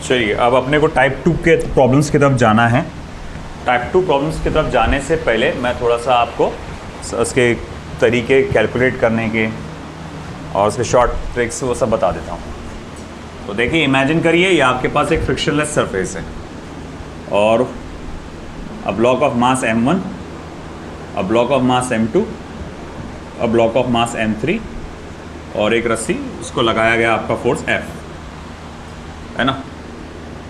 चलिए अब अपने को टाइप 2 के प्रॉब्लम्स की तरफ जाना है। टाइप 2 प्रॉब्लम्स की तरफ जाने से पहले मैं थोड़ा सा आपको उसके तरीके कैलकुलेट करने के और उसके शॉर्ट ट्रिक्स वो सब बता देता हूँ। तो देखिए इमेजिन करिए ये आपके पास एक फ्रिक्शनलेस सरफेस है और a block of mass m1, a block of mass m2, a block of mass m3 और एक रस्सी उसको लगाया गया आपका फोर्स F है ना।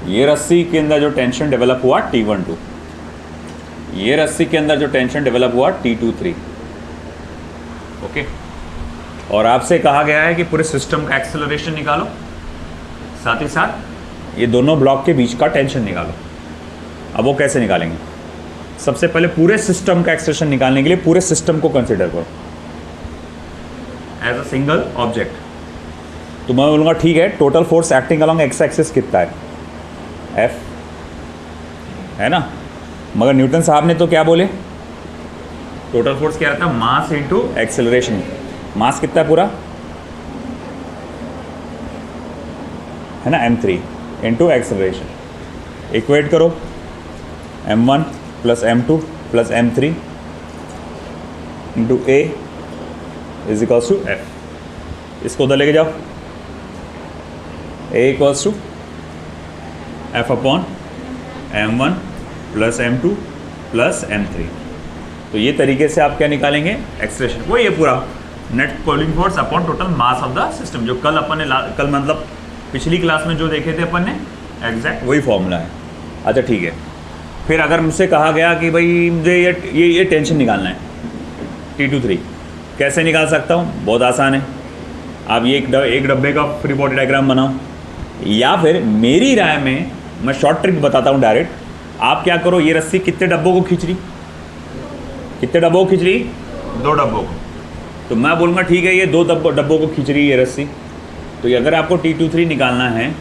ये रस्सी के अंदर जो टेंशन डेवलप हुआ T12, ये रस्सी के अंदर जो टेंशन डेवलप हुआ T23, ओके। और आपसे कहा गया है कि पूरे सिस्टम का एक्सेलरेशन निकालो, साथ ही साथ ये दोनों ब्लॉक के बीच का टेंशन निकालो। अब वो कैसे निकालेंगे? सबसे पहले पूरे सिस्टम का एक्सेलरेशन निकालने के लिए पूरे सिस्टम को कंसिडर करो एज अ सिंगल ऑब्जेक्ट। तो मैं बोलूँगा ठीक है, total force acting along x axis कितना है? F है ना। मगर न्यूटन साहब ने तो क्या बोले? टोटल फोर्स क्या रहता है? Mass into acceleration. मास कितना है पूरा? है ना m3 इंटू एक्सेलरेशन। इक्वेट करो m1 plus m2 plus m3 into a is equals to F। इसको उधर लेके जाओ, a equals to F upon m1 plus m2 plus m3। तो ये तरीके से आप क्या निकालेंगे? एक्सेलरेशन। वही है पूरा net pulling force upon total mass of the system, जो कल अपन ने कल मतलब पिछली क्लास में जो देखे थे अपन ने, एग्जैक्ट वही फॉर्मूला है। अच्छा ठीक है, फिर अगर मुझसे कहा गया कि भाई मुझे ये टेंशन निकालना है T23, कैसे निकाल सकता हूँ? बहुत आसान है। आप ये एक डब्बे का फ्री बॉडी डायग्राम बनाओ, या फिर मेरी राय में मैं शॉर्ट ट्रिक बताता हूँ डायरेक्ट। आप क्या करो, ये रस्सी कितने डब्बों को खींच रही? कितने डब्बों को खींच रही? 2 डब्बों को। तो मैं बोलूँगा ठीक है, ये 2 डब्बों को खींच रही है ये रस्सी। तो अगर आपको T23 निकालना है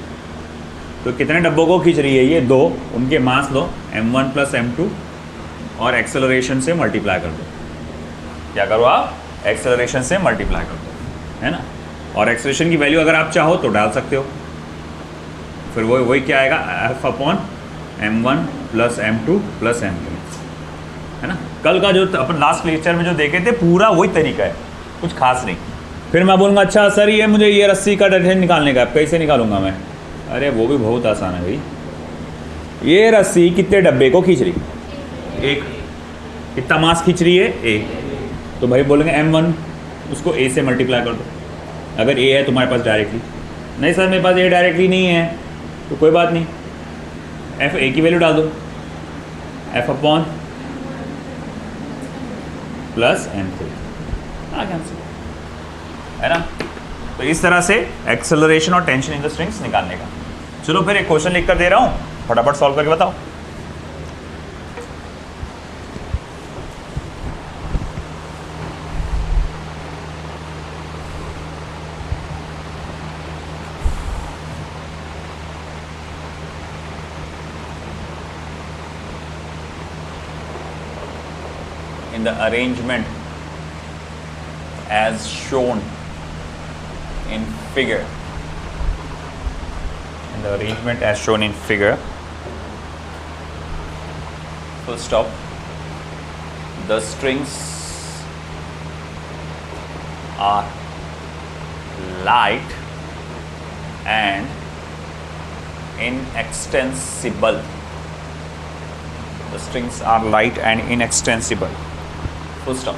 तो कितने डब्बों को खींच रही है? ये 2। उनके मास लो m1 प्लस m2 और एक्सेलरेशन से मल्टीप्लाई कर दो। क्या करो आप? एक्सेलरेशन से मल्टीप्लाई कर दो, है ना। और एक्सेलरेशन की वैल्यू अगर आप चाहो तो डाल सकते हो। फिर वही क्या आएगा? F upon m1 plus m2 plus m3, है ना। कल का जो अपन लास्ट लेक्चर में जो देखे थे पूरा वही तरीका है, कुछ खास नहीं। फिर मैं बोलूँगा अच्छा सर ये मुझे ये रस्सी का टेंशन निकालने का, कैसे निकालूंगा मैं? अरे वो भी बहुत आसान है भाई। ये रस्सी कितने डब्बे को खींच रही? 1। कितना मास खींच रही है? 1। तो भाई बोलेंगे m1, उसको a से मल्टीप्लाई कर दो। अगर a है तुम्हारे पास डायरेक्टली, नहीं सर मेरे पास a डायरेक्टली नहीं है, तो कोई बात नहीं, f a की वैल्यू डाल दो, f upon plus m3 answer, है ना। तो इस तरह से एक्सेलरेशन और टेंशन इन द स्ट्रिंग्स निकालने का। चलो फिर एक क्वेश्चन लिख कर दे रहा हूँ, फटाफट सॉल्व करके बताओ। In the arrangement as shown in figure, full stop, the strings are light and inextensible. The strings are light and inextensible. Full stop.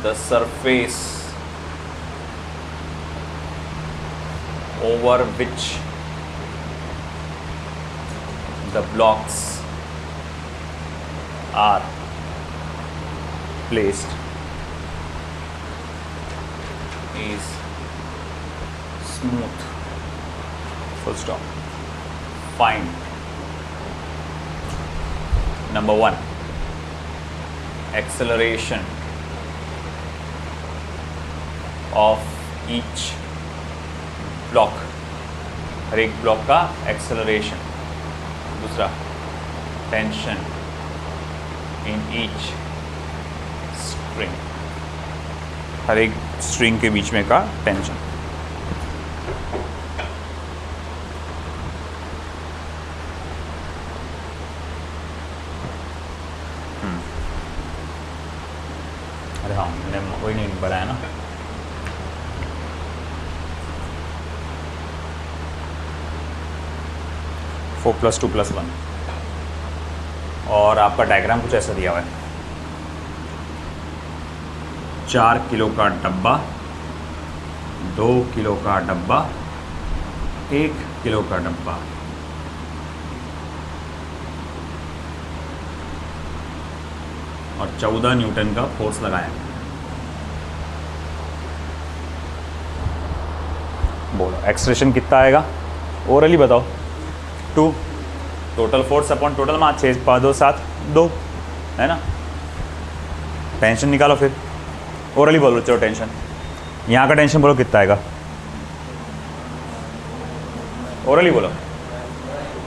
The surface over which the blocks are placed is smooth. Full stop. Find number 1, acceleration of each block, हर एक block का acceleration. दूसरा, tension in each string, हर एक string के बीच में का tension. 4 + 2 + 1, और आपका diagram कुछ ऐसा दिया हुआ है। 4 किलो का डब्बा, 2 किलो का डब्बा, 1 किलो का डब्बा, और 14 न्यूटन का फोर्स लगाया। बोलो एक्सलेशन कितना आएगा, ओरली बताओ। 2 total force upon total mass, 6 5 2 7 2, है ना। टेंशन निकालो फिर, ओरली बोलो। चलो टेंशन, यहाँ का टेंशन बोलो कितना आएगा, ओरली बोलो।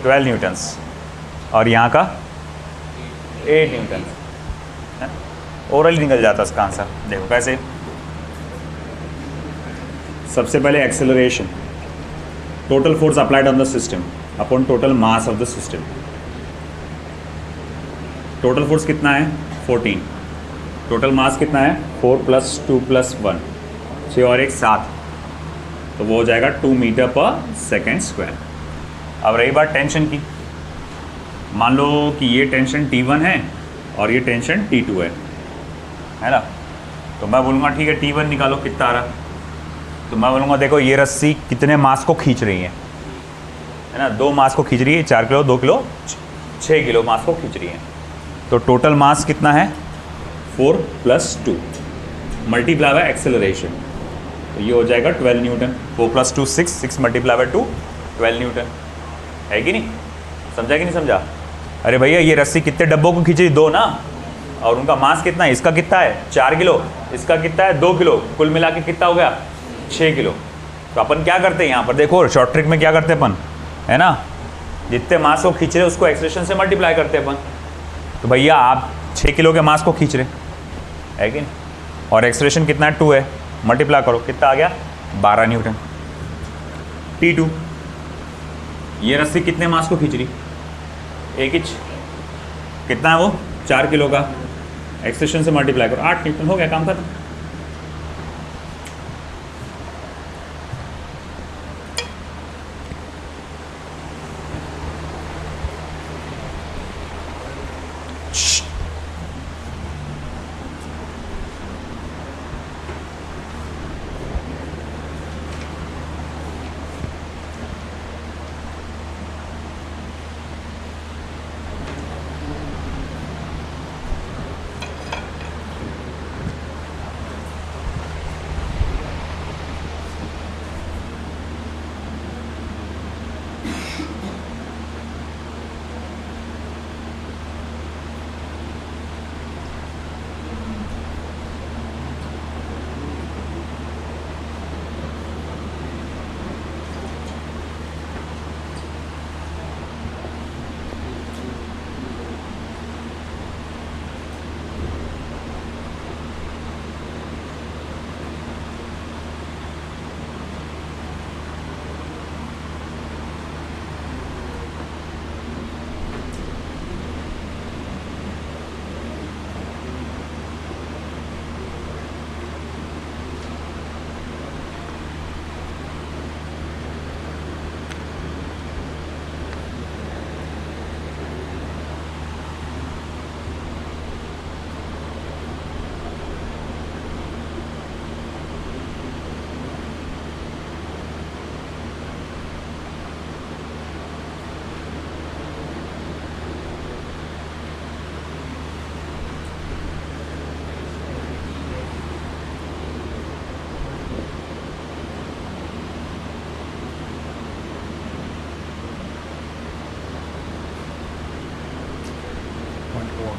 12 न्यूटन्स, और यहाँ का 8 न्यूटन। ओरली निकल जाता इसका आंसर। देखो कैसे, सबसे पहले acceleration, total force applied on the system upon total mass of the system. Total force कितना है 14, टोटल मास कितना है 4 + 2 + 1, 6 और 1 7, तो वो हो जाएगा 2 मीटर/सेकंड स्क्वायर। अब रही बात टेंशन की, मान लो कि ये टेंशन T1 है और ये टेंशन T2 है ना। तो मैं बोलूँगा ठीक है T1 निकालो कितना आ रहा, तो मैं बोलूँगा देखो ये रस्सी कितने मास को खींच रही है ना, 2 मास को खींच रही है, 4 किलो 2 किलो 6 किलो मास को खींच रही है। तो टोटल मास कितना है 4 + 2 मल्टीप्लाई बाय एक्सेलरेशन, तो ये हो जाएगा 12 न्यूटन। 4 + 2 6, 6 × 2 12 न्यूटन, है कि नहीं, समझा कि नहीं समझा। अरे भैया ये रस्सी कितने डब्बों को खींच रही, 2 ना, और उनका मास कितना है, इसका कितना है 4 किलो, इसका कितना है 2 किलो, कुल मिला के कितना हो गया 6 किलो। तो अपन क्या करते हैं यहाँ पर, देखो शॉर्ट ट्रिक में क्या करते हैं अपन, है ना, जितने मास को खींच रहे उसको एक्सेलरेशन से मल्टीप्लाई करते हैं अपन। तो भैया आप 6 किलो के मास को खींच रहे है कि नहीं, और एक्सेलरेशन कितना है 2 है, मल्टीप्लाई करो कितना आ गया 12 न्यूटन। T2, ये रस्सी कितने मास को खींच रही, 1 इंच, कितना है वो 4 किलो का, एक्सेलरेशन से मल्टीप्लाई करो 8 न्यूटन, हो गया काम खत्म।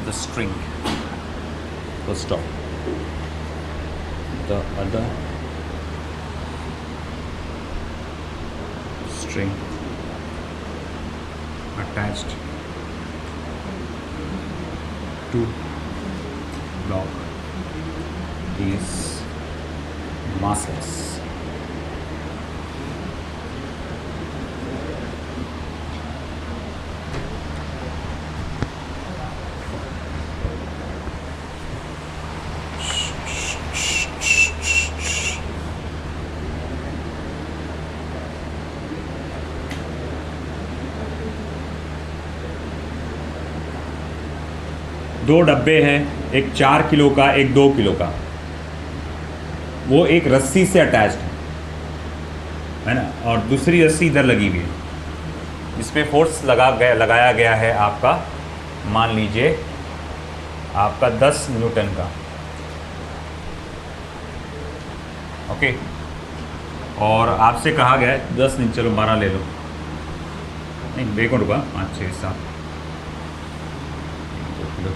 The string, the stop, the other string attached to block is massless. दो डब्बे हैं, एक 4 किलो का, एक 2 किलो का, वो एक रस्सी से अटैच्ड है ना, और दूसरी रस्सी इधर लगी हुई है, इस पर फोर्स लगाया गया है आपका, मान लीजिए आपका 10 न्यूटन का। ओके, और आपसे कहा गया है 10 नहीं, चलो 12 ले लो, नहीं देखो रुका, 5 6 7 2 किलो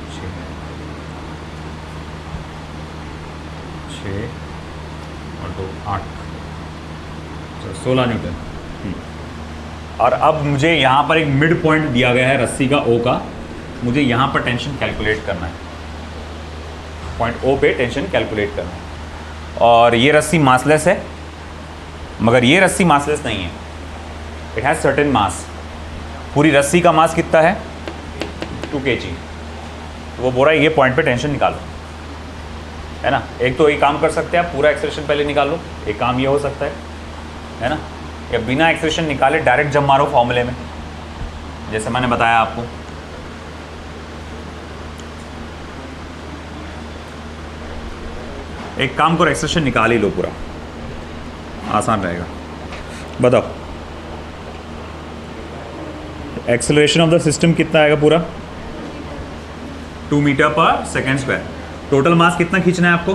6 और 2 8, चलो 16 न्यूटन। और अब मुझे यहाँ पर एक मिड पॉइंट दिया गया है रस्सी का ओ का, मुझे यहाँ पर टेंशन कैलकुलेट करना है, पॉइंट ओ पे टेंशन कैलकुलेट करना है। और ये रस्सी मासलेस है, मगर ये रस्सी मासलेस नहीं है, इट हैज़ सर्टेन मास। पूरी रस्सी का मास कितना है? 2 kg। वो बोल रहा है ये पॉइंट पे टेंशन निकालो, है ना। एक तो ये काम कर सकते हैं आप, पूरा एक्सप्रेशन पहले निकाल लो, एक काम ये हो सकता है ना, या बिना एक्सप्रेशन निकाले डायरेक्ट जब मारो फॉर्मूले में, जैसे मैंने बताया आपको। एक काम करो, एक्सप्रेशन निकाल ही लो पूरा, आसान रहेगा। बताओ एक्सेलरेशन ऑफ द सिस्टम कितना आएगा पूरा? 2 मीटर पर सेकेंड स्क्वायर। टोटल मास कितना खींचना है आपको?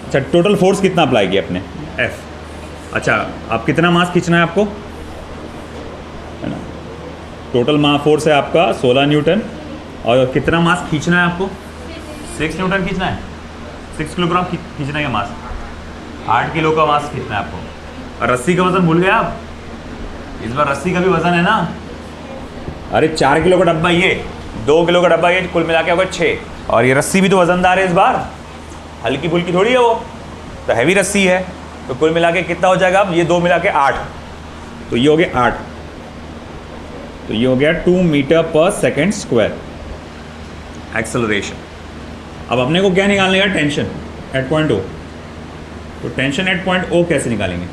अच्छा, टोटल फोर्स कितना अप्लाई किया अपने? F। अच्छा, अब कितना मास खींचना है आपको, है ना। टोटल फोर्स है आपका 16 न्यूटन, और कितना मास खींचना है आपको? 6 न्यूटन खींचना है, 6 किलोग्राम खींचना है मास। 8 किलो का मास खींचना है आपको। और रस्सी का वजन भूल गया आप? इस बार रस्सी का भी वजन है ना। अरे 4 किलो का डब्बा ये, 2 किलो का डब्बा ये, कुल मिला के होगा 6। और ये रस्सी भी तो वजनदार है इस बार, हल्की फुल्की थोड़ी है वो, तो हैवी रस्सी है। तो कुल मिला के कितना हो जाएगा अब? ये 2 मिला के 8, तो ये हो गया 8, तो ये हो गया 2 मीटर पर सेकेंड स्क्वायर एक्सेलरेशन। अब अपने को क्या निकालने का? Tension at point O. तो टेंशन एट पॉइंट ओ कैसे निकालेंगे?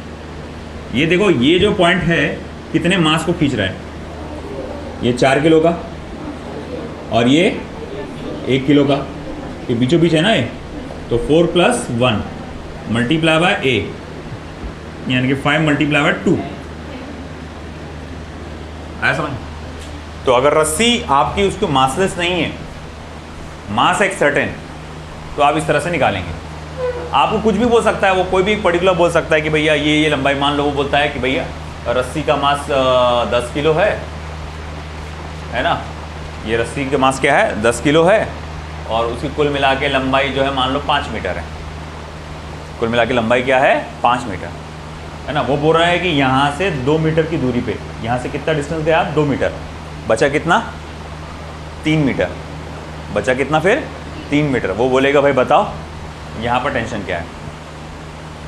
ये देखो, ये जो पॉइंट है कितने मास को खींच रहा है? ये 4 किलो का, और ये 1 किलो का, ये बीचों बीच है ना ये, तो 4 + 1 मल्टीप्लाई बाय ए, यानी कि 5 मल्टीप्लाई बाय 2। आया समझ? तो अगर रस्सी आपकी उसको मासलेस नहीं है, मास एक सर्टेन, तो आप इस तरह से निकालेंगे। आपको कुछ भी बोल सकता है वो, कोई भी पर्टिकुलर बोल सकता है कि भैया ये लंबाई, मान लो वो बोलता है कि भैया रस्सी का मास 10 किलो है ना, ये रस्सी का मास क्या है? 10 किलो है, और उसकी कुल मिला के लंबाई जो है मान लो 5 मीटर है। कुल मिला के लंबाई क्या है? 5 मीटर, है ना। वो बोल रहा है कि यहाँ से 2 मीटर की दूरी पे, यहाँ से कितना डिस्टेंस गया आप? 2 मीटर, बचा कितना? 3 मीटर, बचा कितना फिर? 3 मीटर। वो बोलेगा भाई बताओ यहाँ पर टेंशन क्या है।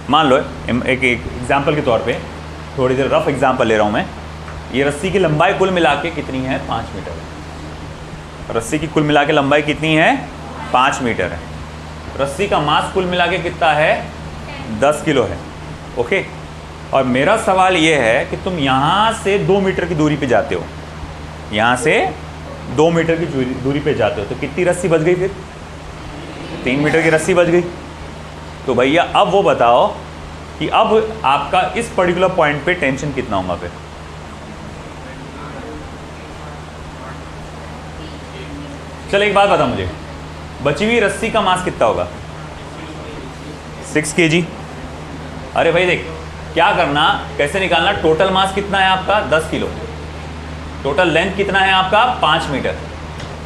मान लो एक एग्जाम्पल के तौर पे, थोड़ी देर रफ एग्जाम्पल ले रहा हूँ मैं। ये रस्सी की लंबाई कुल मिला के कितनी है? 5 मीटर। रस्सी की कुल मिला के लंबाई कितनी है? 5 मीटर है। रस्सी का मास कुल मिला के कितना है? 10 किलो है। ओके, और मेरा सवाल ये है कि तुम यहाँ से 2 मीटर की दूरी पे जाते हो, यहाँ से 2 मीटर की दूरी पे जाते हो, तो कितनी रस्सी बच गई फिर? 3 मीटर की रस्सी बच गई। तो भैया अब वो बताओ कि अब आपका इस पर्टिकुलर पॉइंट पे टेंशन कितना होगा फिर? चल एक बात बता मुझे, बची हुई रस्सी का मास कितना होगा? 6 kg। अरे भाई देख, क्या करना, कैसे निकालना? टोटल मास कितना है आपका? 10 किलो। टोटल लेंथ कितना है आपका? 5 मीटर।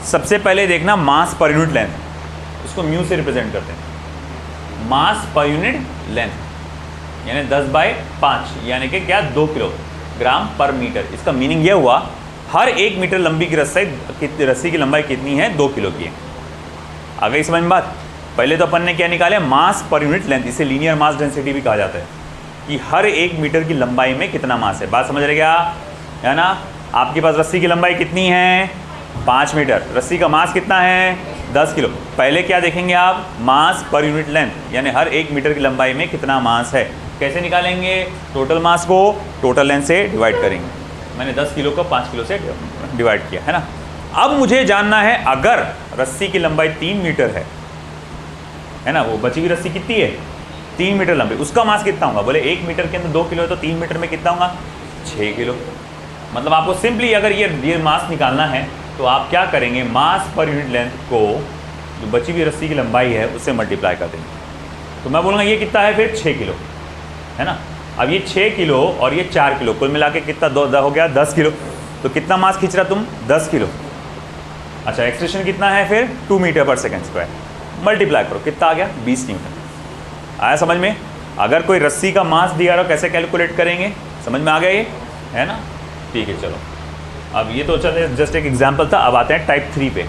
सबसे पहले देखना मास पर यूनिट लेंथ, उसको म्यू से रिप्रेजेंट करते हैं। मास पर यूनिट लेंथ यानी 10/5, यानी कि क्या? 2 किलोग्राम पर मीटर। इसका मीनिंग यह हुआ हर 1 मीटर लंबी की रस्सी की लंबाई कितनी है? 2 किलो की है। आ गई समझ में बात? पहले तो अपन ने क्या निकाले? मास पर यूनिट लेंथ, इसे लीनियर मास डेंसिटी भी कहा जाता है, कि हर 1 मीटर की लंबाई में कितना मास है। बात समझ रहे क्या? है ना। आपके पास रस्सी की लंबाई कितनी है? 5 मीटर। रस्सी का मास कितना है? 10 किलो। पहले क्या देखेंगे आप? मास पर यूनिट लेंथ, यानी हर 1 मीटर की लंबाई में कितना मास है। कैसे निकालेंगे? टोटल मास को टोटल लेंथ से डिवाइड करेंगे। मैंने 10 किलो को 5 किलो से डिवाइड किया, है ना। अब मुझे जानना है अगर रस्सी की लंबाई 3 मीटर है ना, वो बची हुई रस्सी कितनी है 3 मीटर लंबी, उसका मास कितना होगा? बोले 1 मीटर के अंदर 2 किलो है तो 3 मीटर में कितना होगा 6 किलो। मतलब आपको सिंपली अगर ये मास निकालना है तो आप क्या करेंगे, मास पर यूनिट लेंथ को जो बची हुई रस्सी की लंबाई है उससे मल्टीप्लाई कर देंगे। तो मैं बोलूँगा ये कितना है फिर 6 किलो है ना। अब ये 6 किलो और ये 4 किलो कुल मिला के कितना हो गया 10 किलो। तो कितना मास खींच रहा तुम 10 किलो। अच्छा एक्सलेशन कितना है फिर 2 मीटर पर सेकेंड स्क्वायर, मल्टीप्लाई करो कितना आ गया 20 न्यूटन। आया समझ में? अगर कोई रस्सी का मास दिया रहा कैसे कैलकुलेट करेंगे, समझ में आ गया ये है ना। ठीक है चलो, अब ये तो चले जस्ट एक एग्जाम्पल था। अब आते हैं टाइप 3 पे।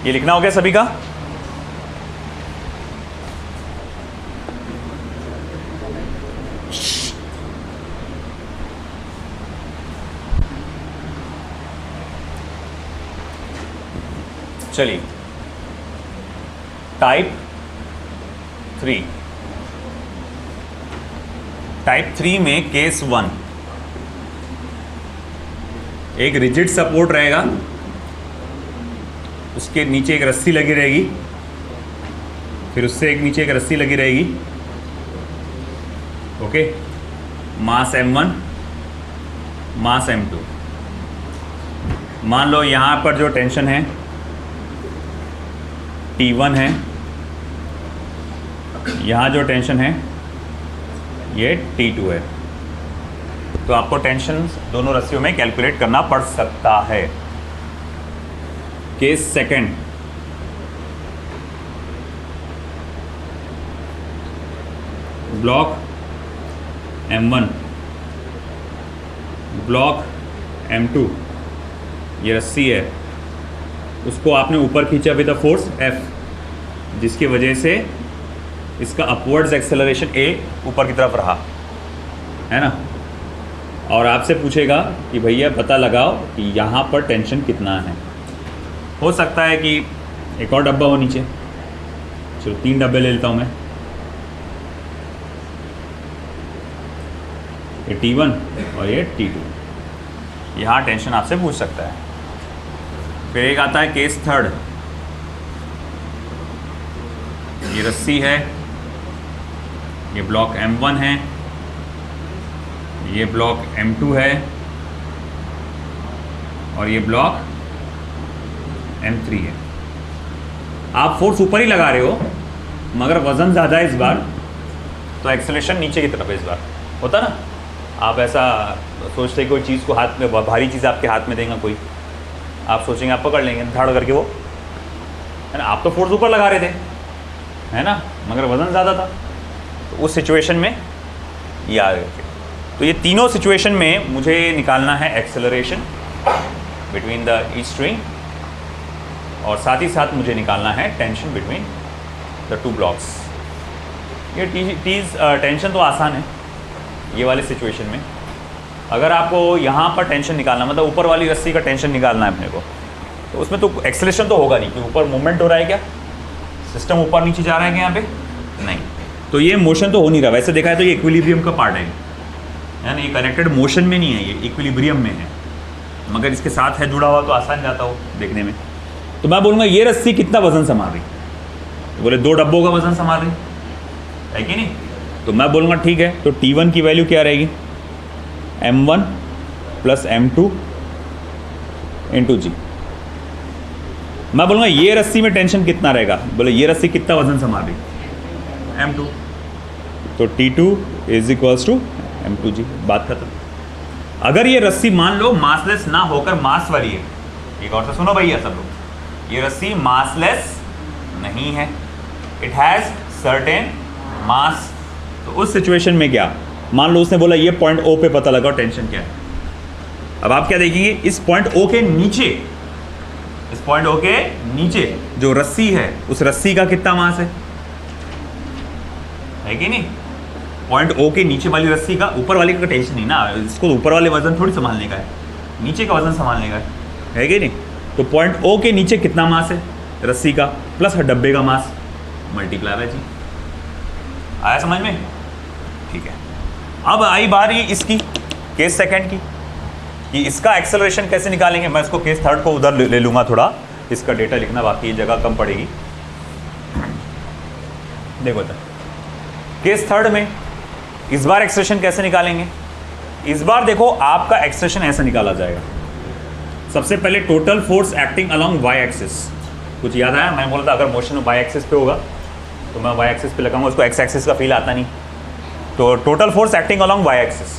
ये लिखना हो गया सभी का? चलिए टाइप 3। टाइप 3 में केस 1 एक रिजिड सपोर्ट रहेगा, उसके नीचे एक रस्सी लगी रहेगी, फिर उससे एक नीचे एक रस्सी लगी रहेगी। ओके, मास m1 मास m2। मान लो यहाँ पर जो टेंशन है T1 है, यहाँ जो टेंशन है ये T2 है। तो आपको टेंशन दोनों रस्सियों में कैलकुलेट करना पड़ सकता है। Case second, block M1 block M2, ये रस्सी है, उसको आपने ऊपर खींचा विद द फोर्स F, जिसकी वजह से इसका अपवर्ड्स एक्सेलरेशन A ऊपर की तरफ रहा है ना। और आपसे पूछेगा कि भैया पता लगाओ कि यहाँ पर टेंशन कितना है। हो सकता है कि एक और डब्बा हो नीचे, चलो 3 डब्बे ले लेता हूँ मैं। ये T1 और ये T2, यहाँ टेंशन आपसे पूछ सकता है। फिर एक आता है केस थर्ड, ये रस्सी है, ये ब्लॉक M1 है, ये ब्लॉक M2 है और ये ब्लॉक M3 है। आप फोर्स ऊपर ही लगा रहे हो मगर वज़न ज़्यादा है इस बार, तो एक्सेलरेशन नीचे की तरफ है इस बार। होता ना, आप ऐसा सोचते कोई चीज़ को हाथ में, भारी चीज़ आपके हाथ में देगा कोई, आप सोचेंगे आप पकड़ लेंगे धाड़ करके, वो है ना। आप तो फोर्स ऊपर लगा रहे थे है ना, मगर वज़न ज़्यादा था, तो उस सिचुएशन में ये आ गए थे। तो ये तीनों सिचुएशन में मुझे निकालना है acceleration between the each string, और साथ ही साथ मुझे निकालना है टेंशन बिटवीन द 2 ब्लॉक्स। ये टेंशन तो आसान है ये वाले सिचुएशन में। अगर आपको यहाँ पर टेंशन निकालना, मतलब ऊपर वाली रस्सी का टेंशन निकालना है अपने को, तो उसमें तो एक्सेलरेशन तो होगा नहीं, क्योंकि ऊपर मूवमेंट हो रहा है, क्या सिस्टम ऊपर नीचे जा रहा है क्या यहाँ पे? नहीं, तो ये मोशन तो हो नहीं रहा। वैसे देखा है तो ये इक्विलिब्रियम का पार्ट है ना, ये कनेक्टेड मोशन में नहीं है, ये इक्विलिब्रियम में है, मगर इसके साथ है जुड़ा हुआ तो आसान जाता हो देखने में। तो मैं बोलूँगा ये रस्सी कितना वजन संभाल रही, तो बोले 2 डब्बों का वजन संभाल रही है कि नहीं। तो मैं बोलूँगा ठीक है, तो T1 की वैल्यू क्या रहेगी, M1 plus M2 into G। मैं बोलूँगा ये रस्सी में टेंशन कितना रहेगा, बोले ये रस्सी कितना वजन संभाल रही, M2, तो T2 is equals to M2G, बात खत्म। अगर ये रस्सी मान लो मासलेस ना होकर मास वाली है, एक और से सुनो भैया सब लोग, ये रस्सी मासलेस नहीं है, इट हैज़ सर्टेन मास। तो उस सिचुएशन में क्या, मान लो उसने बोला ये पॉइंट O पे पता लगाओ टेंशन क्या है। अब आप क्या देखेंगे, इस पॉइंट O के नीचे, इस पॉइंट O के नीचे जो रस्सी है, उस रस्सी का कितना मास है कि नहीं। पॉइंट ओ के नीचे वाली रस्सी का, ऊपर वाली का टेंशन नहीं ना, इसको ऊपर वाले वजन थोड़ी संभालने का है, नीचे का वजन संभालने का है कि नहीं। तो पॉइंट ओ के नीचे कितना मास है रस्सी का प्लस डब्बे का मास मल्टीप्लाई बाय जी। आया समझ में? ठीक है। अब आई बारी इसकी केस सेकंड की कि इसका एक्सेलरेशन कैसे निकालेंगे। मैं इसको केस थर्ड को उधर ले लूँगा, थोड़ा इसका डेटा लिखना बाकी है, जगह कम पड़ेगी। देखो तो केस थर्ड में इस बार एक्सप्रेशन कैसे निकालेंगे। इस बार देखो आपका एक्सप्रेशन ऐसा निकाला जाएगा। सबसे पहले total force acting along Y axis. कुछ याद आया? मैं बोला था अगर मोशन वाई एक्सिस पे होगा तो मैं वाई एक्सिस पे लगाऊंगा, उसको एक्स एक्सिस का फील आता नहीं। तो total force acting along Y axis,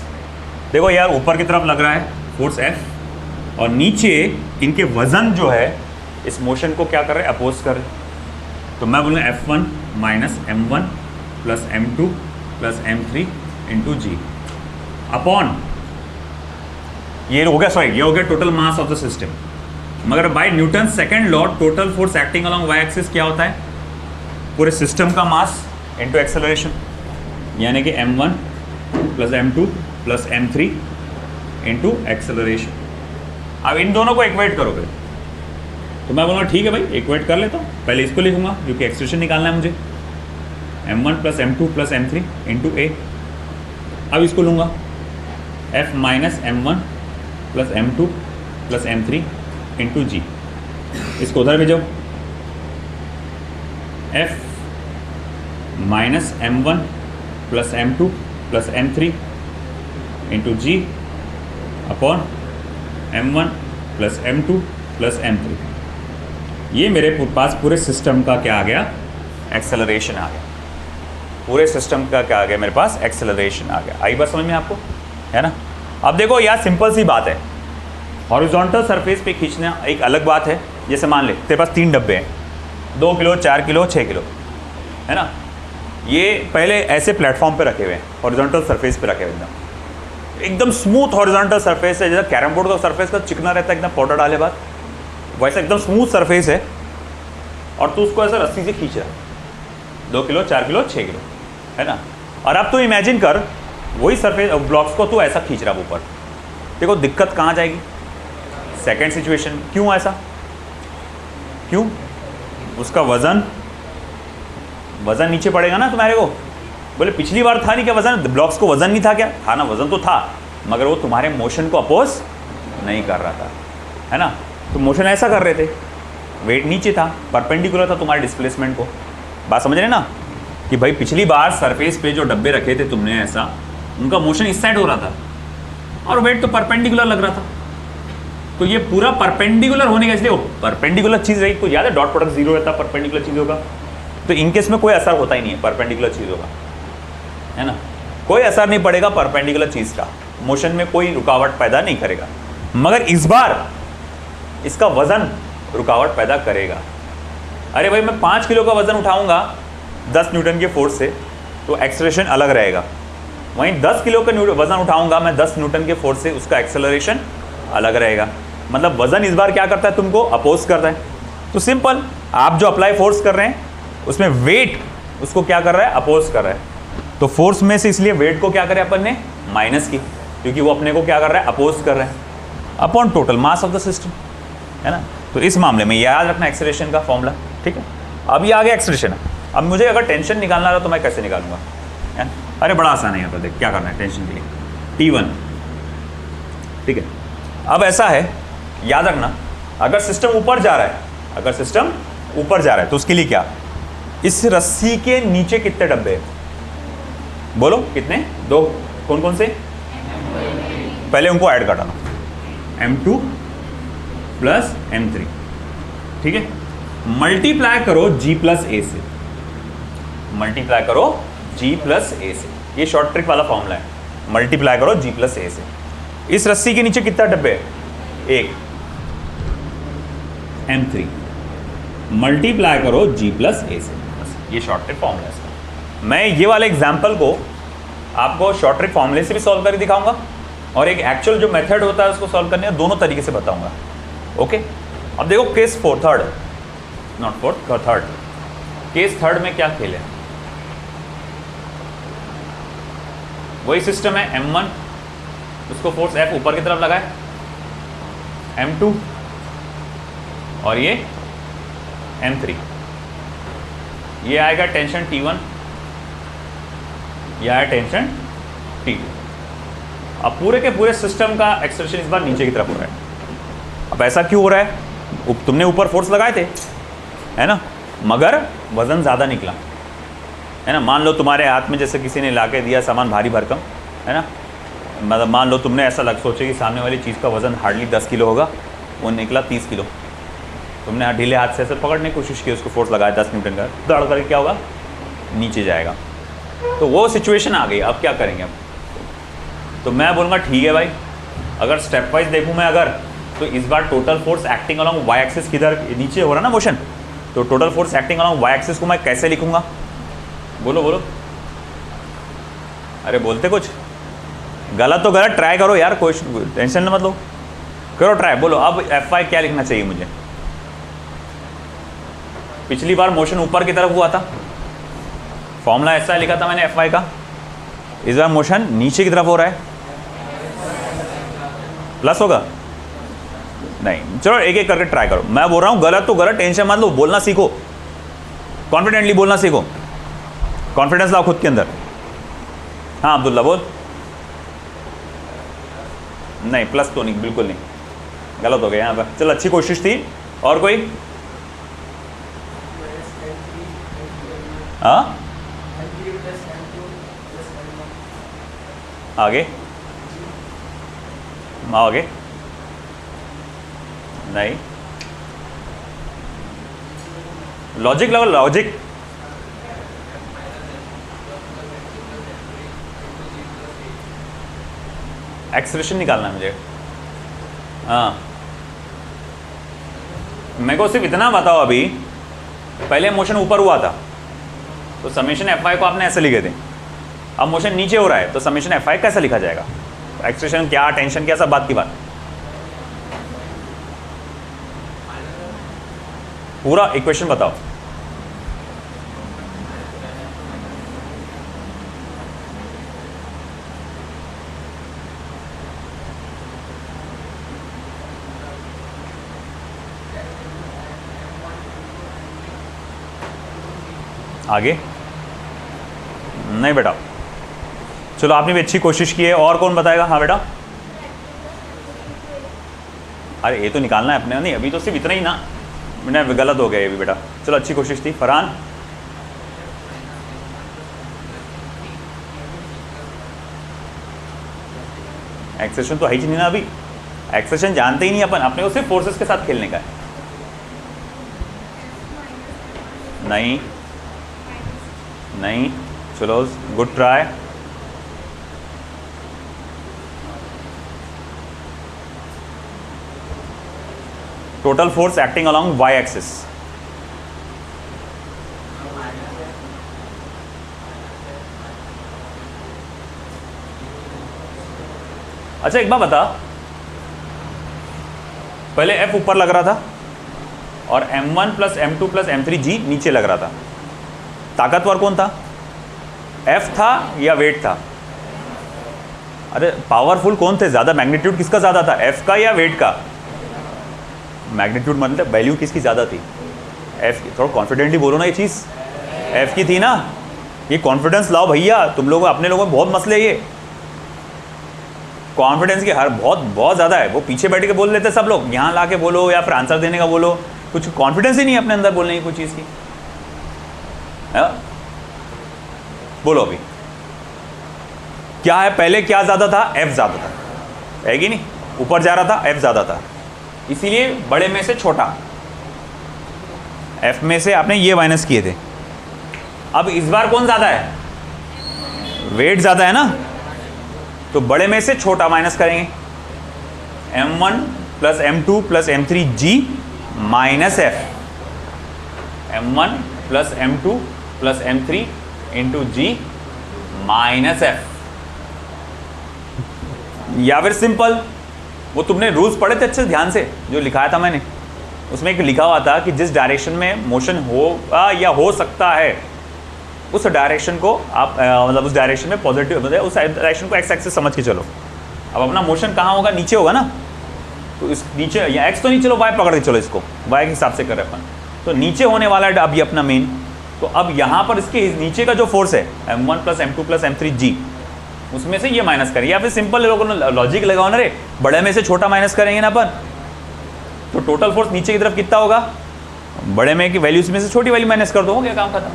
देखो यार ऊपर की तरफ लग रहा है फोर्स एफ और नीचे इनके वजन जो है इस मोशन को क्या कर रहे हैं, अपोज कर रहे हैं। तो मैं बोलूँगा F1 minus M1 plus M2 plus M3 into g upon, ये हो गया, सॉरी ये हो गया total mass of the system. मगर by Newton second law total force acting along Y axis क्या होता है, पूरे सिस्टम का मास इंटू एक्सेलरेशन, यानी कि M1 plus M2 plus M3 into acceleration. अब इन दोनों को इक्वेट करोगे तो मैं बोलूँगा ठीक है भाई इक्वेट कर लेता हूँ। पहले इसको लिखूंगा क्योंकि एक्सप्रेशन निकालना है मुझे, M1 plus M2 plus M3 into ए। अब इसको लूँगा F minus M1 plus M2 plus M3 into g. इसको उधर भेजो, F minus M1 plus M2 plus M3 into g upon M1 plus M2 plus M3। ये मेरे पास पूरे सिस्टम का क्या आ गया, एक्सेलरेशन आ गया। पूरे सिस्टम का क्या आ गया, मेरे पास एक्सेलरेशन आ गया। आई बात समझ में आपको, है ना। अब देखो यार सिंपल सी बात है, हॉरिजॉन्टल सरफेस पे खींचना एक अलग बात है। जैसे मान ले तेरे पास 3 डब्बे हैं, 2 किलो 4 किलो 6 किलो, है ना। ये पहले ऐसे प्लेटफॉर्म पे रखे हुए हैं, हॉरिजॉन्टल सरफेस पे रखे हुए एकदम स्मूथ हॉरिजॉन्टल सरफेस है, जैसा कैरम बोर्ड का सरफेस का चिकना रहता है एकदम पाउडर डाले बाद, वैसा एकदम स्मूथ सरफेस है। और तू उसको ऐसा रस्सी से खींच रहा है, 2 किलो 4 किलो 6 किलो, है ना। और अब तू इमेजिन कर वही सरफेस ब्लॉक्स को तू ऐसा खींच रहा है ऊपर। देखो दिक्कत कहाँ जाएगी, सेकेंड सिचुएशन। क्यों ऐसा, क्यों? उसका वजन नीचे पड़ेगा ना तुम्हारे को। बोले पिछली बार था नहीं क्या वजन, ब्लॉक्स को वजन नहीं था क्या? था ना, वजन तो था, मगर वो तुम्हारे मोशन को अपोज नहीं कर रहा था, है ना। तो मोशन ऐसा कर रहे थे, वेट नीचे था, परपेंडिकुलर था तुम्हारे डिस्प्लेसमेंट को। बात समझ रहे ना कि भाई पिछली बार सरफेस पे जो डब्बे रखे थे तुमने ऐसा, उनका मोशन इस साइड हो रहा था और वेट तो परपेंडिकुलर लग रहा था। तो ये पूरा परपेंडिकुलर होने का, इसलिए परपेंडिकुलर चीज़ रही। तो याद है डॉट प्रोडक्ट 0 रहता परपेंडिकुलर चीज़ों का। तो इनके इसमें कोई असर होता ही नहीं है परपेंडिकुलर चीज़ों का, है ना। कोई असर नहीं पड़ेगा परपेंडिकुलर चीज़ का, मोशन में कोई रुकावट पैदा नहीं करेगा। मगर इस बार इसका वजन रुकावट पैदा करेगा। अरे भाई मैं 5 किलो का वजन उठाऊंगा 10 न्यूटन के फोर्स से तो एक्सेलरेशन अलग रहेगा, वहीं 10 किलो का वजन उठाऊंगा मैं 10 न्यूटन के फोर्स से, उसका एक्सेलरेशन अलग रहेगा। मतलब वजन इस बार क्या करता है, तुमको अपोज करता है। तो सिंपल, आप जो अप्लाई फोर्स कर रहे हैं उसमें वेट उसको क्या कर रहा है, अपोज कर रहा है। तो फोर्स में से इसलिए वेट को क्या करें अपन ने, माइनस की, क्योंकि वो अपने को क्या कर रहा है, अपोज कर रहा है, upon total mass of the system, है ना। तो इस मामले में याद रखना एक्सेलरेशन का फॉर्मूला, ठीक है। अब ये आगे एक्सेलरेशन है। अब मुझे अगर टेंशन निकालना रहा तो मैं कैसे निकालूंगा, है? अरे बड़ा आसान है यहाँ पर, देख क्या करना है टेंशन के लिए, T1, ठीक है। अब ऐसा है, याद रखना, अगर सिस्टम ऊपर जा रहा है, अगर सिस्टम ऊपर जा रहा है तो उसके लिए क्या, इस रस्सी के नीचे कितने डब्बे हैं, बोलो कितने, 2, कौन कौन से, पहले उनको ऐड करना, M2 प्लस M3, ठीक है। मल्टीप्लाई करो G प्लस A से, मल्टीप्लाई करो G प्लस A से, ये शॉर्ट ट्रिक वाला फॉर्मूला है, मल्टीप्लाई करो G प्लस A से। इस रस्सी के नीचे कितना डब्बे है, 1, M3, मल्टीप्लाई करो G प्लस A से, ये शॉर्ट ट्रिक फॉर्मूला है। मैं ये वाले एग्जाम्पल को आपको शॉर्ट ट्रिक फॉर्मूले से भी सॉल्व करके दिखाऊंगा और एक एक्चुअल जो मेथड होता है उसको सॉल्व करने का, दोनों तरीके से बताऊंगा, ओके। अब देखो केस थर्ड, केस थर्ड में क्या खेल है, वही सिस्टम है, m1 उसको फोर्स F ऊपर की तरफ लगाए, m2 और ये m3, ये आएगा टेंशन T1, ये आया टेंशन T2। अब पूरे के पूरे सिस्टम का एक्सेलरेशन इस बार नीचे की तरफ हो रहा है। अब ऐसा क्यों हो रहा है? तुमने ऊपर फोर्स लगाए थे, है ना, मगर वजन ज़्यादा निकला, है ना। मान लो तुम्हारे हाथ में जैसे किसी ने ला के दिया सामान भारी भरकम, है ना, मतलब मान लो तुमने ऐसा सोचे कि सामने वाली चीज़ का वजन हार्डली 10 किलो होगा, वो निकला 30 किलो। तुमने ढीले हाथ से ऐसे पकड़ने की कोशिश की, उसको फोर्स लगाया 10 न्यूटन का, दौड़ करके क्या होगा, नीचे जाएगा। तो वो सिचुएशन आ गई। अब क्या करेंगे? अब तो मैं बोलूँगा ठीक है भाई, अगर स्टेप वाइज देखूँ मैं अगर, तो इस बार total force acting along y axis किधर, नीचे हो रहा ना मोशन, तो total force acting along y axis को मैं कैसे लिखूँगा? बोलो बोलो, अरे बोलते कुछ, गलत तो गलत, ट्राई करो यार, कोई टेंशन मत लो, करो ट्राई, बोलो। अब एफ आई क्या लिखना चाहिए मुझे? पिछली बार मोशन ऊपर की तरफ हुआ था, फॉर्मूला ऐसा लिखा था मैंने एफ आई का, इस बार मोशन नीचे की तरफ हो रहा है, प्लस होगा नहीं। चलो एक एक करके ट्राई करो, मैं बोल रहा हूँ गलत तो गलत, टेंशन मत लो, बोलना सीखो, कॉन्फिडेंटली बोलना सीखो, कॉन्फिडेंस लाओ खुद के अंदर। हाँ अब्दुल्ला बोल। नहीं प्लस तो नहीं, बिल्कुल नहीं, गलत हो गया यहाँ पर। चलो अच्छी कोशिश थी। और कोई? हाँ आगे, आगे नहीं, लॉजिक लगाओ, लॉजिक। एक्सप्रेशन निकालना है मुझे। हाँ मेरे को सिर्फ इतना बताओ, अभी पहले मोशन ऊपर हुआ था तो समेशन एफ आई को आपने ऐसे लिखे थे, अब मोशन नीचे हो रहा है तो समेशन एफ आई कैसे लिखा जाएगा? एक्सप्रेशन क्या, टेंशन क्या, सब बात की बात, पूरा इक्वेशन बताओ। आगे नहीं बेटा, चलो आपने भी अच्छी कोशिश की है। और कौन बताएगा? हाँ बेटा, अरे ये तो निकालना है अपने, नहीं अभी तो सिर्फ इतना ही ना, मैंने गलत हो गया ये भी बेटा। चलो अच्छी कोशिश थी। फरहान, एक्सेशन तो है ही नहीं ना, अभी एक्सेशन जानते ही नहीं अपन, अपने को सिर्फ फोर्सेस के साथ खेलने का है। नहीं नहीं, चलो good try. Total force acting along Y axis, अच्छा एक बात बता, पहले F ऊपर लग रहा था और M1 plus M2 plus M3 G नीचे लग रहा था, ताकतवर कौन था? F था या वेट था? अरे पावरफुल कौन थे? ज़्यादा मैग्नीट्यूड किसका ज़्यादा था, F का या वेट का? मैग्नीट्यूड मतलब वैल्यू किसकी ज़्यादा थी? F की। थोड़ा कॉन्फिडेंटली बोलो ना, ये चीज़ F की थी ना। ये कॉन्फिडेंस लाओ भैया, तुम लोग अपने लोगों में बहुत मसले, ये कॉन्फिडेंस की हर बहुत ज़्यादा है। वो पीछे बैठ के बोल लेते सब लोग, यहाँ ला के बोलो या फिर आंसर देने का बोलो, कुछ कॉन्फिडेंस ही नहीं है अपने अंदर बोलने की कोई चीज़ की। बोलो अभी क्या है? पहले क्या ज़्यादा था? F ज़्यादा था, है कि नहीं? ऊपर जा रहा था, F ज़्यादा था, इसीलिए बड़े में से छोटा, F में से आपने ये माइनस किए थे। अब इस बार कौन ज़्यादा है? वेट ज़्यादा है ना, तो बड़े में से छोटा माइनस करेंगे। M1 plus M2 plus M3 G minus F, M1 plus M2 plus M3 into G minus F। या फिर सिंपल, वो तुमने रूल्स पढ़े थे अच्छे ध्यान से, जो लिखाया था मैंने, उसमें एक लिखा हुआ था कि जिस डायरेक्शन में मोशन होगा या हो सकता है उस डायरेक्शन को आप मतलब उस डायरेक्शन में पॉजिटिव मतलब उस डायरेक्शन को एक्स एक्सिस समझ के चलो। अब अपना मोशन कहाँ होगा, नीचे होगा ना, तो इस नीचे या एक्स तो नहीं, चलो वाई पकड़ के चलो, इसको वाई के हिसाब से कर रहे अपन, तो नीचे होने वाला है अभी अपना मेन। तो अब यहाँ पर इसके नीचे का जो फोर्स है m1 + m2 + m3 g, उसमें से ये माइनस करें, या फिर सिंपल लोगों ने लॉजिक लगाओ ना रे, बड़े में से छोटा माइनस करेंगे ना अपन, तो टोटल फोर्स नीचे की तरफ कितना होगा, बड़े में की वैल्यूज में से छोटी वैल्यू माइनस कर दो, हो गया काम खत्म।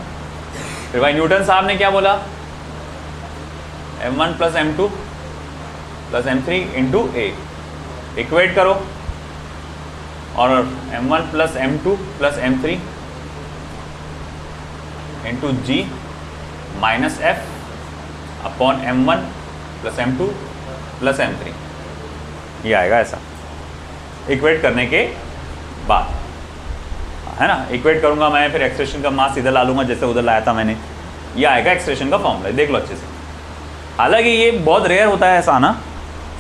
फिर भाई न्यूटन साहब ने क्या बोला, m1 + m2 + m3 × a, equate करो, और m1 + m2 + m3 × g - f upon m1 + m2 + m3, ये आएगा ऐसा इक्वेट करने के बाद, है ना। इक्वेट करूंगा मैं, फिर एक्सप्रेशन का मास इधर ला लूंगा जैसे उधर लाया था मैंने, ये आएगा एक्सप्रेशन का फॉर्मूला, देख लो अच्छे से। हालांकि ये बहुत रेयर होता है ऐसा आना,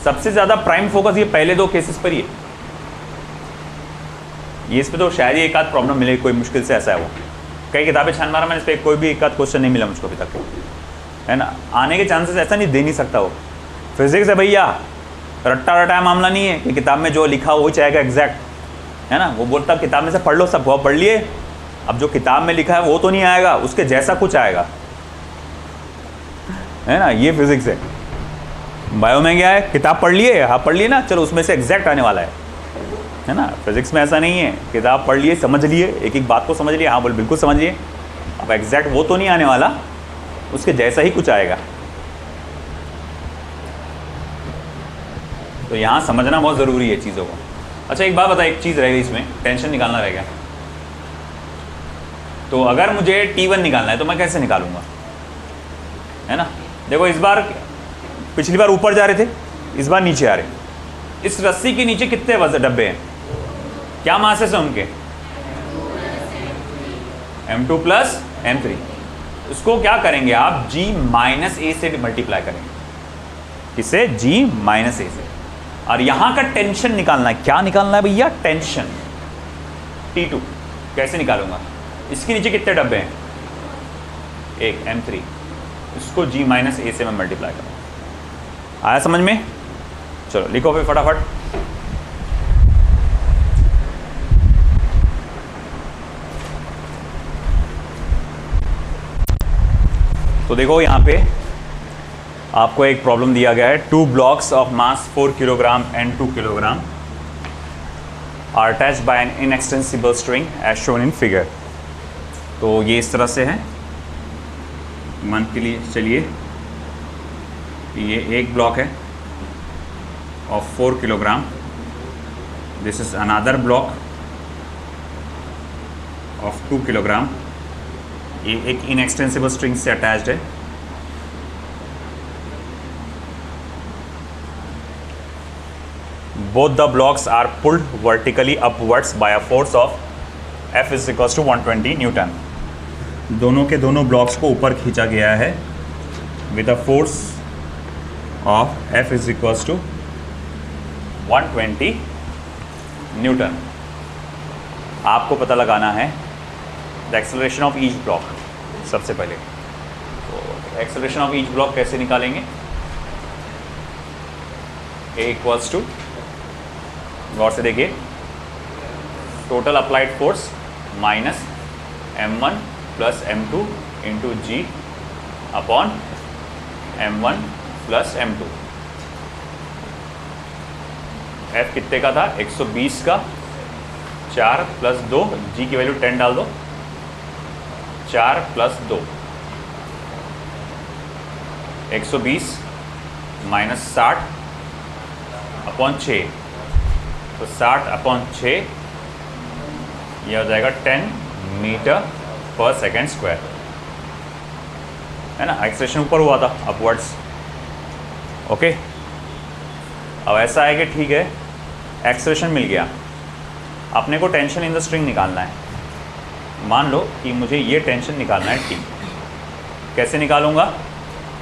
सबसे ज़्यादा प्राइम फोकस ये पहले दो केसेस पर ही है, ये इस पर तो शायद ही एक आध प्रॉब्लम मिले, कोई मुश्किल से ऐसा है वो, कई किताबें छान मारा मैंने, इस पर कोई भी एक आध क्वेश्चन नहीं मिला मुझको अभी तक, है ना। आने के चांसेस ऐसा नहीं, दे नहीं सकता वो, फिजिक्स है भैया, रट्टा रटाया मामला नहीं है कि किताब में जो लिखा हो वही चाहेगा एग्जैक्ट, है ना। वो बोलता किताब में से पढ़ लो, सब वो पढ़ लिए, अब जो किताब में लिखा है वो तो नहीं आएगा, उसके जैसा कुछ आएगा, है ना, ये फिजिक्स है। बायो में क्या है, किताब पढ़ लिए, हाँ पढ़ लिए ना, चलो उसमें से एग्जैक्ट आने वाला है ना। फिजिक्स में ऐसा नहीं है, किताब पढ़ लिए, समझ लिए, एक एक बात को समझ लिए, हाँ बोल बिल्कुल समझ लिए, अब एग्जैक्ट वो तो नहीं आने वाला, उसके जैसा ही कुछ आएगा। तो यहाँ समझना बहुत ज़रूरी है चीज़ों को। अच्छा एक बात बता, एक चीज़ रह गई इसमें, टेंशन निकालना रह गया। तो अगर मुझे T1 निकालना है तो मैं कैसे निकालूंगा, है ना। देखो इस बार, पिछली बार ऊपर जा रहे थे, इस बार नीचे आ रहे हैं। इस रस्सी के नीचे कितने वजन डब्बे हैं, क्या मासेस हैं उनके, m2 + m3। उसको क्या करेंगे आप, g - a से मल्टीप्लाई करेंगे, किससे, g - a से। और यहां का टेंशन निकालना है, क्या निकालना है भैया, टेंशन T2। कैसे निकालूंगा, इसके नीचे कितने डब्बे हैं, एक m3, इसको g - a से मैं मल्टीप्लाई करूँगा। आया समझ में, चलो लिखो फिर फटाफट। तो देखो यहाँ पे आपको एक प्रॉब्लम दिया गया है, 2 blocks of mass 4 kilogram and 2 kilogram are attached by an inextensible string as shown in figure। तो ये इस तरह से है, मान के लिए चलिए ये एक ब्लॉक है of 4 kilogram, this is another block of 2 kilogram, ये एक इनएक्सटेंसिबल स्ट्रिंग से अटैच्ड है। Both the blocks are pulled vertically upwards by a force of F is equals to 120 Newton. दोनों के दोनों ब्लॉक्स को ऊपर खींचा गया है with a force of F is equals to 120 Newton. आपको पता लगाना है the acceleration of each block. सबसे पहले तो एक्सेलरेशन ऑफ ईच ब्लॉक कैसे निकालेंगे, A इक्वल्स टू, गौर से देखिए, total applied force minus m1 + m2 × g upon m1 + m2। F कितने का था, 120 का, 4 + 2, g की वैल्यू 10 डाल दो, 4 + 2, 120 - 60 अपॉन 6, तो 60/6 यह हो जाएगा 10 मीटर/सेकंड स्क्वायर, है ना। एक्सेलरेशन ऊपर हुआ था, अपवर्ड्स, ओके। अब ऐसा है कि ठीक है, एक्सेलरेशन मिल गया, अपने को टेंशन इन द स्ट्रिंग निकालना है। मान लो कि मुझे ये टेंशन निकालना है T, कैसे निकालूंगा,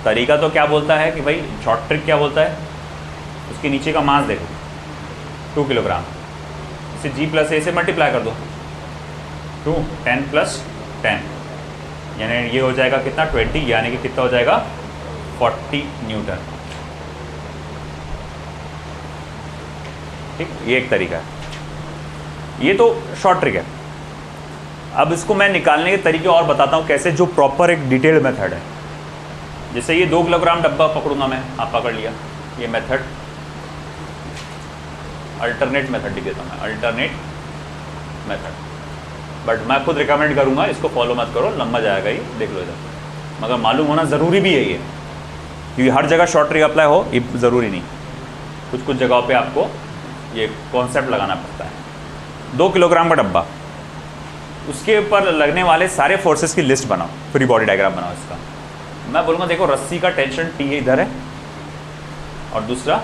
तरीका तो क्या बोलता है कि भाई, शॉर्ट ट्रिक क्या बोलता है, उसके नीचे का मास देखो 2 किलोग्राम, इसे g + a से मल्टीप्लाई कर दो, 2 10 + 10, यानी ये हो जाएगा कितना 20, यानी कि कितना हो जाएगा 40 न्यूटन। ठीक, ये एक तरीका है। ये तो शॉर्ट ट्रिक है। अब इसको मैं निकालने के तरीके और बताता हूँ कैसे, जो प्रॉपर एक डिटेल्ड मेथड है। जैसे ये 2 किलोग्राम डब्बा पकड़ूंगा मैं, आप पकड़ लिया, ये मेथड अल्टरनेट मेथड लिख देता हूँ मैं, अल्टरनेट मेथड। बट मैं खुद रिकमेंड करूँगा इसको फॉलो मत करो, लंबा जाएगा ये, देख लो इधर। मगर मालूम होना ज़रूरी भी है ये, क्योंकि हर जगह शॉर्ट ट्रिक अप्लाई हो ये ज़रूरी नहीं, कुछ कुछ जगहों पे आपको ये कॉन्सेप्ट लगाना पड़ता है। 2 किलोग्राम का डब्बा, उसके ऊपर लगने वाले सारे फोर्सेस की लिस्ट बनाओ, फ्री बॉडी डायग्राम बनाओ इसका। मैं बोलूँगा देखो रस्सी का टेंशन T इधर है, और दूसरा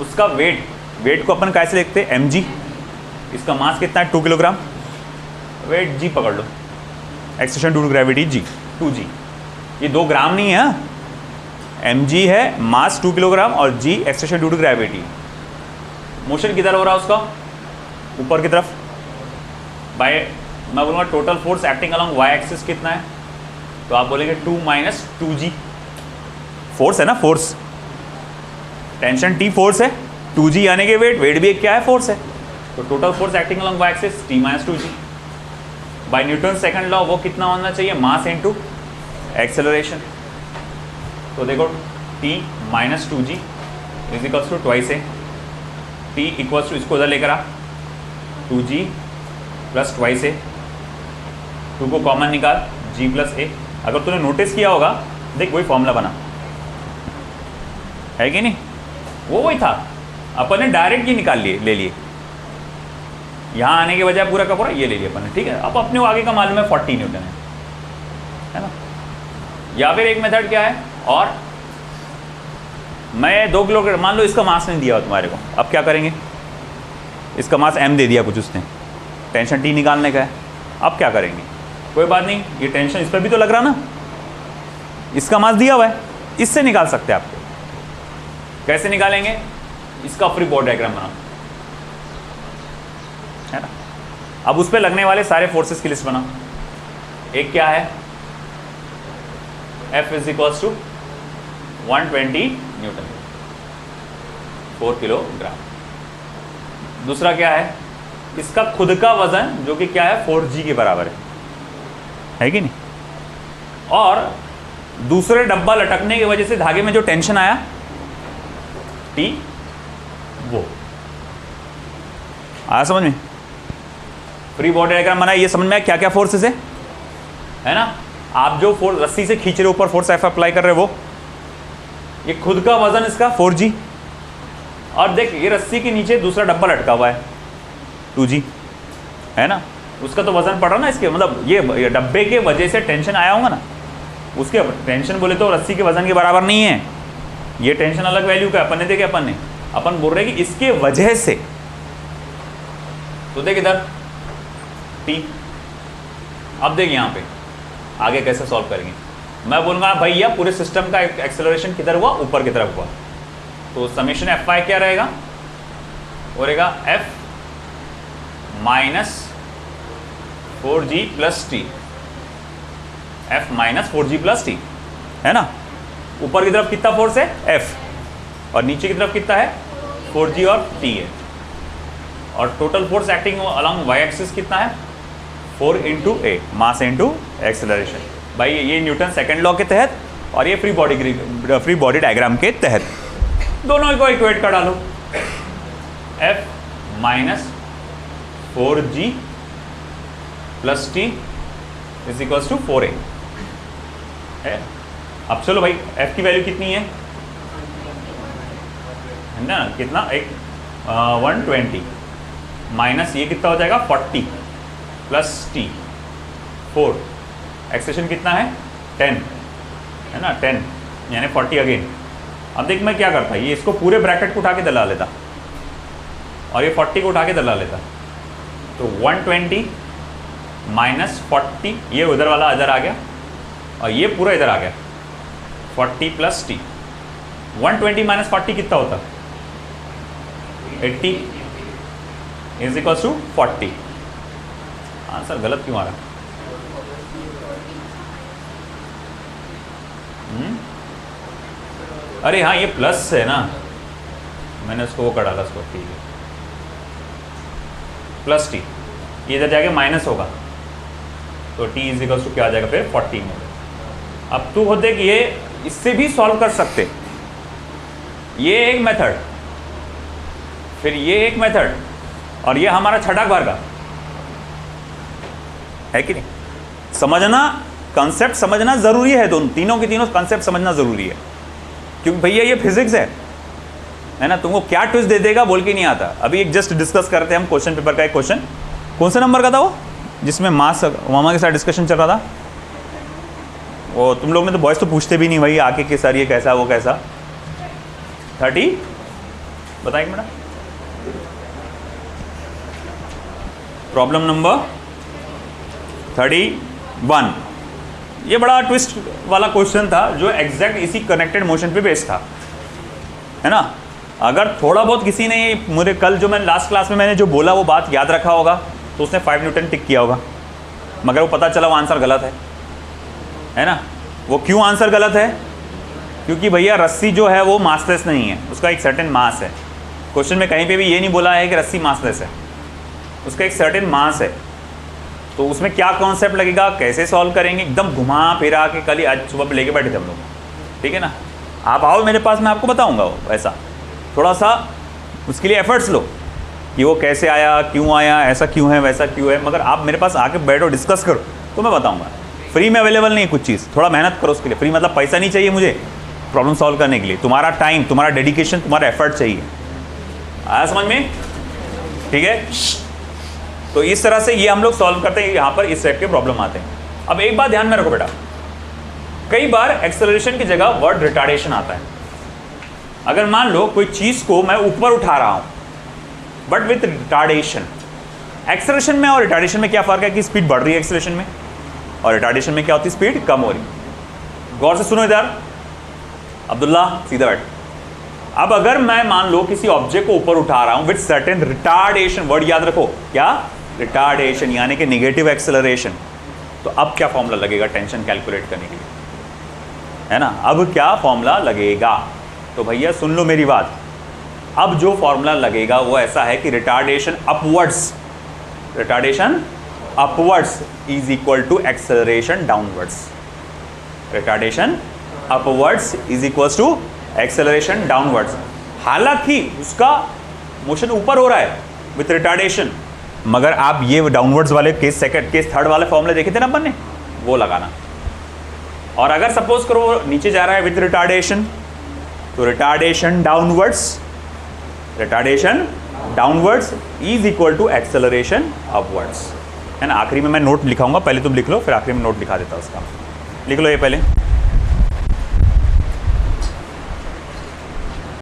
उसका वेट को अपन कैसे लिखते हैं mg, इसका मास कितना है 2 किलोग्राम, वेट g पकड़ लो, acceleration due to gravity g 2g, ये 2 ग्राम नहीं है, mg है मास 2 किलोग्राम और g acceleration due to gravity. Motion किधर हो रहा है उसका, ऊपर की तरफ, बाय मैं बोलूँगा total force acting along y axis कितना है, तो आप बोलेंगे 2 माइनस 2g, फोर्स है ना, फोर्स, टेंशन T फोर्स है, 2g यानी कि वेट भी एक क्या है, फोर्स है, तो total force acting along y axis T minus 2g। By Newton second law वो कितना होना चाहिए, मास इनटू एक्सेलरेशन। तो देखो T minus 2g is equals to twice a, T equals to, इसको उधर लेकर आ, 2g प्लस ट्वाइस ए, 2 को कॉमन निकाल, g प्लस ए। अगर तूने नोटिस किया होगा, देख वही फॉर्मूला बना है कि नहीं, वो वही था, अपन ने डायरेक्ट ये निकाल लिए, ले लिए, यहाँ आने के बजाय पूरा का पूरा ये ले लिया अपन ने। ठीक है, अब अपने को आगे का मालूम है 40 न्यूटन है ना। या फिर एक मेथड क्या है, और मैं 2 किलोग्राम, मान लो इसका मास नहीं दिया तुम्हारे को, अब क्या करेंगे, इसका मास m दे दिया कुछ उसने, टेंशन T निकालने का है, अब क्या करेंगे, कोई बात नहीं, ये टेंशन इस पर भी तो लग रहा ना, इसका मास दिया हुआ है, इससे निकाल सकते हैं आपको। कैसे निकालेंगे, इसका फ्री बॉडी डायग्राम बनाओ, है ना। अब उस पर लगने वाले सारे फोर्सेस की लिस्ट बनाओ। एक क्या है, F is equals to 120 newton 4 kilogram. दूसरा क्या है, इसका खुद का वजन जो कि क्या है 4g के बराबर है कि नहीं, और दूसरे डब्बा लटकने की वजह से धागे में जो टेंशन आया T, वो आया समझ में। फ्री बॉडी डायग्राम बनाया, ये समझ में आया क्या क्या फोर्सेस है ना। आप जो फोर्स रस्सी से खींच रहे ऊपर फोर्स F अप्लाई कर रहे हो, वो ये खुद का वजन इसका 4g, और देख ये रस्सी के नीचे दूसरा डब्बा लटका हुआ है 2g, है ना, उसका तो वजन पड़ रहा ना इसके, मतलब ये डब्बे के वजह से टेंशन आया होगा ना, उसके टेंशन बोले तो रस्सी के वजन के बराबर नहीं है, ये टेंशन अलग वैल्यू का अपन ने देखे, अपन बोल रहे हैं कि इसके वजह से, तो देख इधर T। अब देख यहाँ पे आगे कैसे सॉल्व करेंगे, मैं बोलूँगा भैया पूरे सिस्टम का एक्सेलरेशन किधर हुआ, ऊपर की तरफ हुआ, तो समेशन Fy क्या रहेगा, वो रहेगा F minus 4g plus T, F minus 4g plus T, है ना। ऊपर की तरफ कितना फोर्स है F, और नीचे की तरफ कितना है 4g और T है, और total force acting along y axis कितना है 4 इंटू ए, मास इंटू एक्सेलरेशन। भाई ये न्यूटन सेकंड लॉ के तहत और ये फ्री बॉडी डायग्राम के तहत, दोनों को इक्वेट कर डालो, F minus 4g plus T is equals to 4a है। अब चलो भाई F की वैल्यू कितनी है ना, कितना एक 120 माइनस ये कितना हो जाएगा 40 प्लस टी 4, एक्सेशन कितना है 10 है ना, 10 यानी 40 अगेन। अब देख मैं क्या करता, ये इसको पूरे ब्रैकेट को उठा के दला लेता और ये 40 को उठा के दला लेता, तो 120 माइनस 40, ये उधर वाला इधर आ गया और ये पूरा इधर आ गया 40 प्लस टी। 120 माइनस 40 कितना होता 80 इज इक्वल्स टू 40। आंसर गलत क्यों आ रहा, अरे हाँ ये प्लस है ना, मैंने उसको वो कर डाला उसको, ठीक है प्लस टी, ये इधर जाके माइनस होगा तो टी इज इक्वल टू क्या आ जाएगा फिर 40 मोल। अब तू होते कि ये इससे भी सॉल्व कर सकते, ये एक मेथड, फिर ये एक मेथड, और ये हमारा छठा बार का है कि नहीं। समझना, कंसेप्ट समझना जरूरी है, दोनों तीनों के तीनों कंसेप्ट समझना जरूरी है, क्योंकि भैया ये फिजिक्स है ना, तुमको क्या ट्विस्ट दे देगा बोल के नहीं आता। अभी एक जस्ट डिस्कस करते हैं हम क्वेश्चन पेपर का एक क्वेश्चन, कौन से नंबर का था वो जिसमें मास मामा के साथ डिस्कशन चल रहा था, वो तुम लोग में तो बॉयज तो पूछते भी नहीं भाई आके कि सर ये कैसा वो कैसा। 30 बताएंगे मैडम, प्रॉब्लम नंबर 31। ये बड़ा ट्विस्ट वाला क्वेश्चन था जो एग्जैक्ट इसी कनेक्टेड मोशन पे बेस्ड था, है ना। अगर थोड़ा बहुत किसी ने मुझे कल जो मैंने लास्ट क्लास में मैंने जो बोला वो बात याद रखा होगा तो उसने 5 न्यूटन टिक किया होगा, मगर वो पता चला वो आंसर गलत है ना। वो क्यों आंसर गलत है, क्योंकि भैया रस्सी जो है वो मासलेस नहीं है, उसका एक सर्टेन मास है। क्वेश्चन में कहीं पे भी ये नहीं बोला है कि रस्सी मासलेस है, उसका एक सर्टेन मास है। तो उसमें क्या कॉन्सेप्ट लगेगा, कैसे सॉल्व करेंगे, एकदम घुमा फिरा के कल ही आज सुबह पे लेके बैठे थे हम लोग, ठीक है ना। आप आओ मेरे पास, मैं आपको बताऊंगा वो ऐसा, थोड़ा सा उसके लिए एफर्ट्स लो कि वो कैसे आया, क्यों आया, ऐसा क्यों है, वैसा क्यों है, मगर आप मेरे पास आके बैठो डिस्कस करो तो मैं बताऊंगा। फ्री में अवेलेबल नहीं कुछ चीज़, थोड़ा मेहनत करो उसके लिए। फ्री मतलब पैसा नहीं चाहिए मुझे प्रॉब्लम सॉल्व करने के लिए, तुम्हारा टाइम, तुम्हारा डेडिकेशन, तुम्हारा एफर्ट चाहिए। आया समझ में, ठीक है। तो इस तरह से ये हम लोग सॉल्व करते हैं, यहाँ पर इस टाइप के प्रॉब्लम आते हैं। अब एक बात ध्यान में रखो बेटा, कई बार एक्सेलरेशन की जगह वर्ड रिटार्डेशन आता है। अगर मान लो कोई चीज़ को मैं ऊपर उठा रहा हूँ बट विथ रिटार्डेशन, एक्सेलरेशन में और रिटार्डेशन में क्या फ़र्क है कि स्पीड बढ़ रही है एक्सेलरेशन में, और रिटार्डेशन में क्या होती है, स्पीड कम हो रही। गौर से सुनो इधर, अब्दुल्ला सीधा बैठ। अब अगर मैं मान लो किसी ऑब्जेक्ट को ऊपर उठा रहा हूं विथ सर्टेन रिटार्डेशन, वर्ड याद रखो क्या, रिटार्डेशन यानी कि नेगेटिव एक्सेलरेशन, तो अब क्या फॉर्मूला लगेगा टेंशन कैलकुलेट करने के लिए, है ना। अब क्या फॉर्मूला लगेगा, तो भैया सुन लो मेरी बात। अब जो फॉर्मूला लगेगा वो ऐसा है कि retardation upwards, retardation upwards is equal to acceleration downwards. Retardation upwards is equal to acceleration downwards. हालांकि उसका मोशन ऊपर हो रहा है विथ रिटार्डेशन, मगर आप ये डाउनवर्ड्स वाले केस, सेकंड केस, थर्ड वाले फॉर्मूले देखे थे ना अपन ने, वो लगाना। और अगर सपोज करो नीचे जा रहा है विथ रिटार्डेशन, तो retardation downwards, retardation downwards is equal to acceleration upwards, है ना। आखिरी में मैं नोट लिखाऊंगा, पहले तुम लिख लो, फिर आखिरी में नोट लिखा देता हूँ उसका। लिख लो ये पहले।